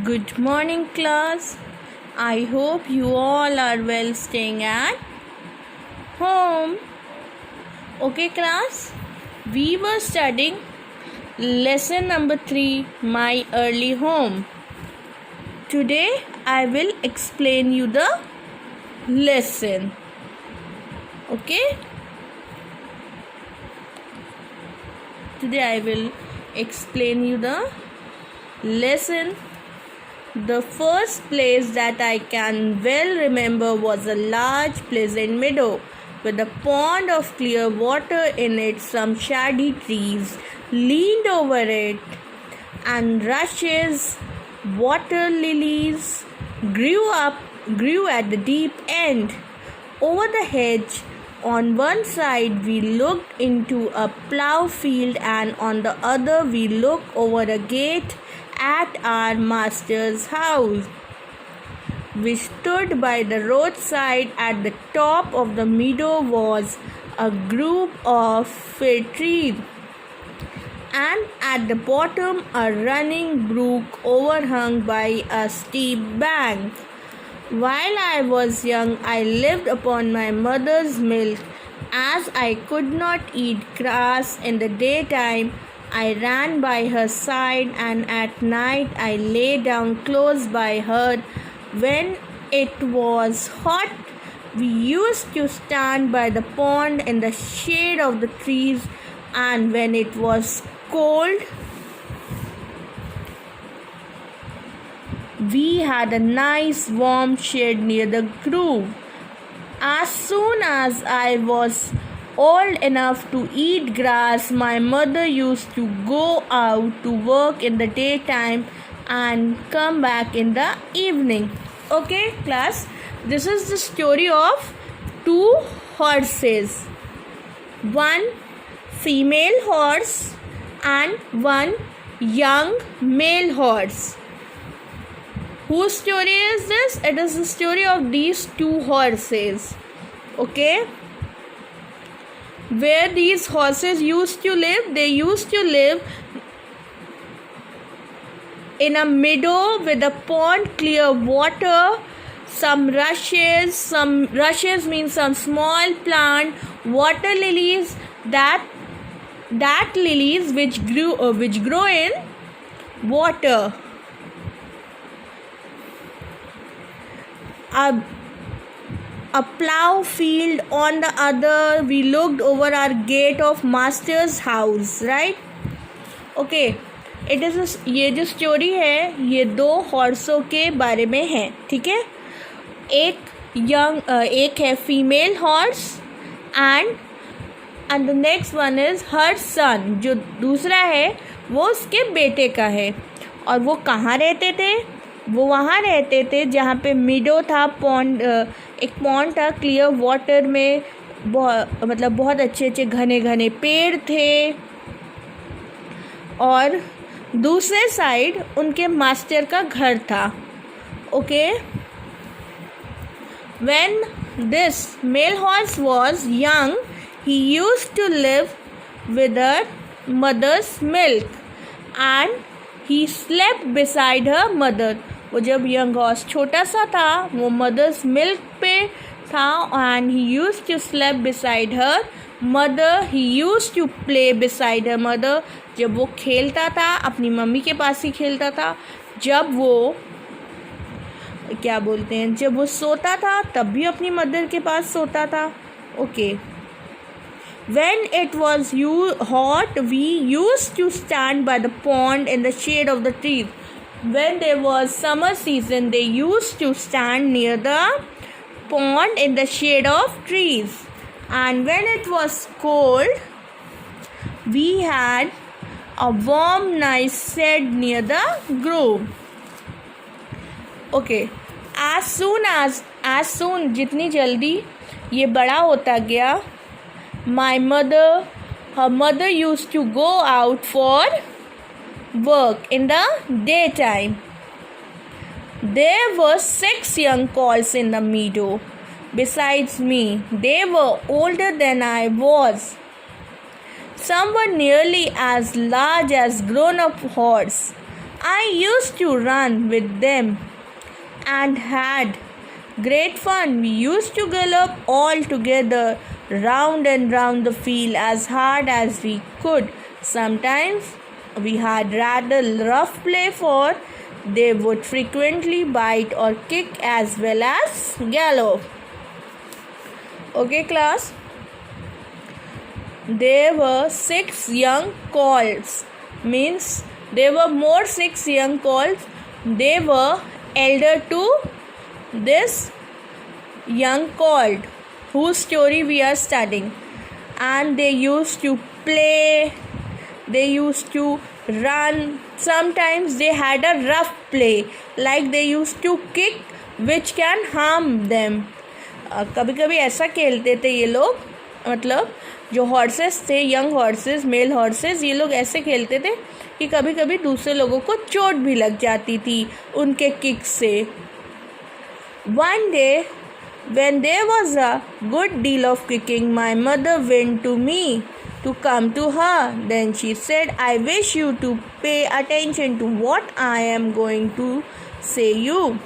Good morning, class. I hope you all are well staying at home. Okay, class. We were studying lesson number 3, My Early Home. Today, I will explain you the lesson. Okay? Today, I will explain you the lesson. The first place that I can well remember was a large pleasant meadow with a pond of clear water in it. Some shady trees leaned over it, and rushes, water lilies grew at the deep end. Over the hedge, on one side we looked into a plough field, and on the other we looked over a gate at our master's house. We stood by the roadside. At the top of the meadow was a group of fir trees, and at the bottom a running brook overhung by a steep bank. While I was young, I lived upon my mother's milk. As I could not eat grass in the daytime, I ran by her side, and at night I lay down close by her. When it was hot, we used to stand by the pond in the shade of the trees, and when it was cold, we had a nice warm shade near the grove. As soon as I was old enough to eat grass, my mother used to go out to work in the daytime and come back in the evening. Okay, class, this is the story of two horses. One female horse and one young male horse. Whose story is this? It is the story of these two horses. Okay? Where these horses used to live? They used to live in a meadow with a pond, clear water, some rushes means some small plant, water lilies, that lilies which grow in water. A plough field on the other. We looked over our gate of master's house, right? Okay, it is ये जो story है ये दो हॉर्सों के बारे में है, ठीक है. एक है female horse and the next one is her son. जो दूसरा है वो उसके बेटे का है. और वो कहाँ रहते थे? वो वहाँ रहते थे जहाँ पे मीडो था, पॉन्ड, एक पॉन्ड था क्लियर वाटर में. बहुत अच्छे अच्छे घने घने पेड़ थे, और दूसरे साइड उनके मास्टर का घर था. Okay, when this male horse was young he used to live with her mother's milk and he slept beside her mother. वो जब यंग हॉर्स छोटा सा था वो मदर्स मिल्क पे था, and he used to sleep beside her mother. He used to play beside her mother. जब वो खेलता था अपनी मम्मी के पास ही खेलता था. जब वो जब वो सोता था तब भी अपनी मदर के पास सोता था. Okay. When it was hot, we used to stand by the pond in the shade of the trees. When there was summer season, they used to stand near the pond in the shade of trees. And when it was cold, we had a warm, nice shed near the grove. Okay. As soon जितनी जल्दी ये बड़ा होता गया, her mother used to go out for work in the daytime. There were 6 young colts in the meadow besides me. They were older than I was. Some were nearly as large as grown-up horses, I used to run with them and had great fun. We used to gallop all together round and round the field as hard as we could. Sometimes we had rather rough play, for they would frequently bite or kick as well as gallop. Okay, class. There were 6 young colts. Means there were more 6 young colts. They were elder to this young colt whose story we are studying, and they used to play, they used to run. Sometimes they had a rough play, like they used to kick which can harm them. कभी कभी ऐसा खेलते थे ये लोग, मतलब जो horses थे, यंग हॉर्सेस, मेल हॉर्सेस, ये लोग ऐसे खेलते थे कि कभी कभी दूसरे लोगों को चोट भी लग जाती थी उनके किक से. One day, when there was a good deal of kicking, my mother went to me to come to her. Then she said, I wish you to pay attention to what I am going to say you.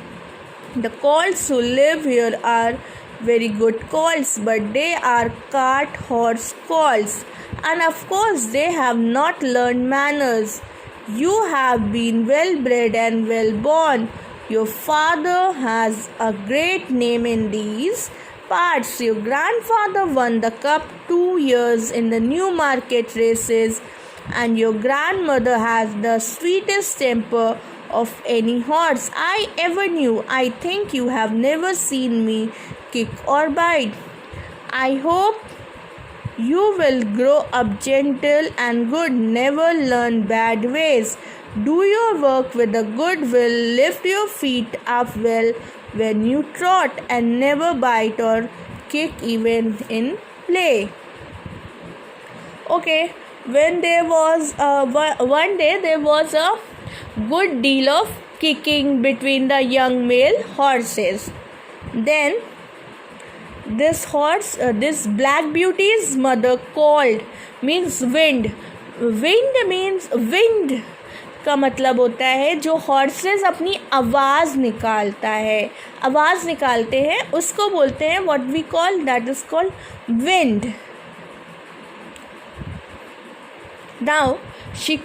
The colts who live here are very good colts, but they are cart horse colts, and of course they have not learned manners. You have been well bred and well born. Your father has a great name in these parts. Your grandfather won the cup 2 years in the Newmarket races, and your grandmother has the sweetest temper of any horse I ever knew. I think you have never seen me kick or bite. I hope you will grow up gentle and good, never learn bad ways. Do your work with a good will, lift your feet up well when you trot, and never bite or kick even in play. Okay, when there was one day there was a good deal of kicking between the young male horses. Then this Black Beauty's mother called, means wind. Wind means wind का मतलब होता है जो horses अपनी आवाज़ निकालता है, आवाज़ निकालते हैं, उसको बोलते हैं what we call, that is called wind. Now she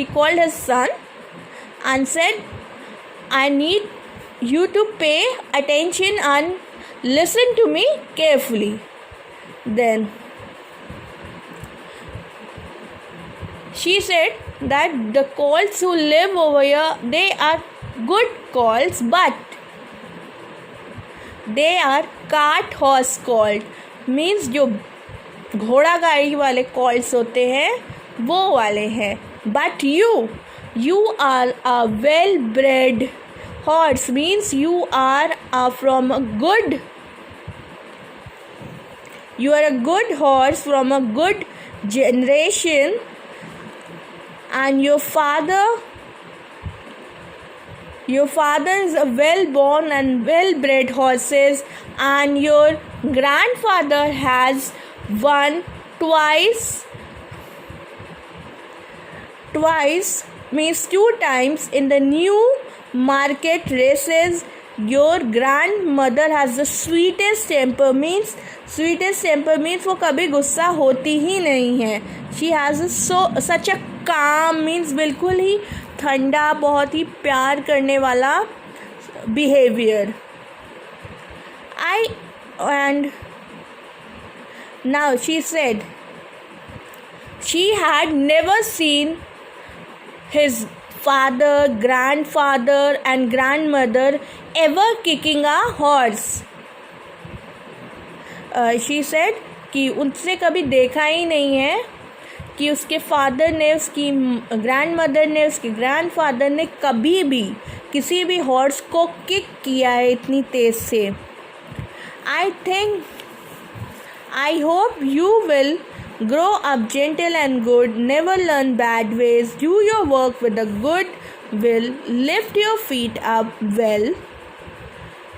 called her son and said, I need you to pay attention and listen to me carefully. Then she said that the colts who live over here, they are good colts, but they are cart horse colt, means जो घोड़ा गाड़ी वाले calls होते हैं वो वाले हैं. But you are a well bred horse, means you are from a good, you are a good horse from a good generation, and your father is a well born and well bred horses, and your grandfather has won twice, means 2 times in the Newmarket races. Your grandmother has the sweetest temper, means वो कभी गुस्सा होती ही नहीं है. She has such a calm, means बिल्कुल ही ठंडा, बहुत ही प्यार करने वाला behavior. And now she said she had never seen his father, grandfather and grandmother ever kicking a horse. She said कि उसने कभी देखा ही नहीं है कि उसके फादर ने, उसकी ग्रैंडमदर ने, उसके ग्रैंडफादर ने कभी भी किसी भी हॉर्स को किक किया है इतनी तेज़ से. I hope you will grow up gentle and good, never learn bad ways, do your work with a good will, lift your feet up well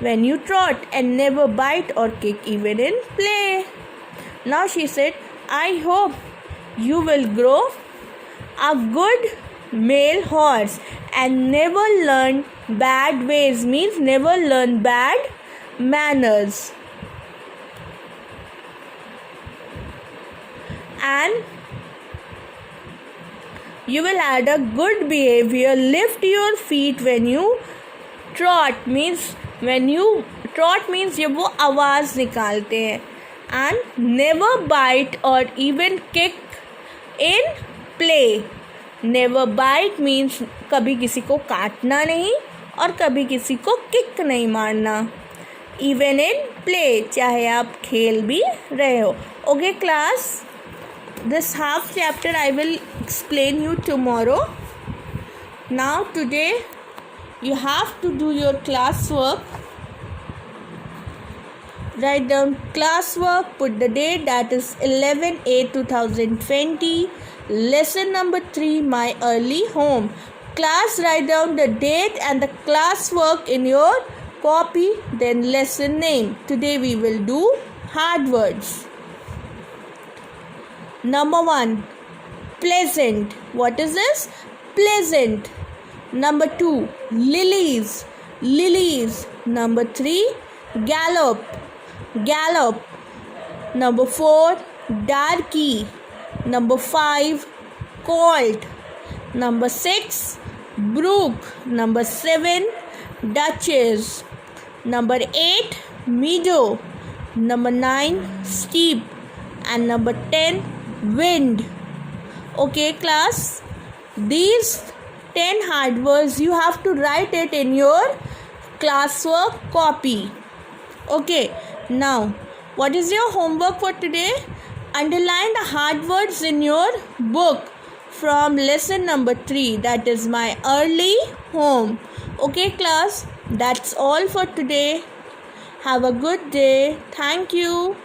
when you trot, and never bite or kick even in play. Now she said, I hope you will grow a good, male horse. And never learn bad ways means never learn bad manners. And you will add a good behavior. Lift your feet when you trot means जब वो आवाज़ निकालते हैं. And never bite or even kick in play. Never bite means कभी किसी को काटना नहीं और कभी किसी को किक नहीं मारना. Even in play, चाहे आप खेल भी रहे हो. Okay class, this half chapter I will explain you tomorrow. Now today you have to do your classwork. Write down classwork, put the date, that is 11/8/2020. Lesson number 3, my early home. Class, write down the date and the classwork in your copy, then lesson name. Today we will do hard words. Number 1, pleasant. What is this? Pleasant. Number 2, lilies. Lilies. Number 3, gallop. Gallop. Number 4, darky. Number 5, colt. Number 6, brook. Number 7, duchess. Number 8, meadow. Number 9, steep. And number 10, wind. Okay class, these 10 hard words you have to write it in your classwork copy. Okay, now what is your homework for today? Underline the hard words in your book from lesson number 3, that is my early home. Okay class, that's all for today. Have a good day. Thank you.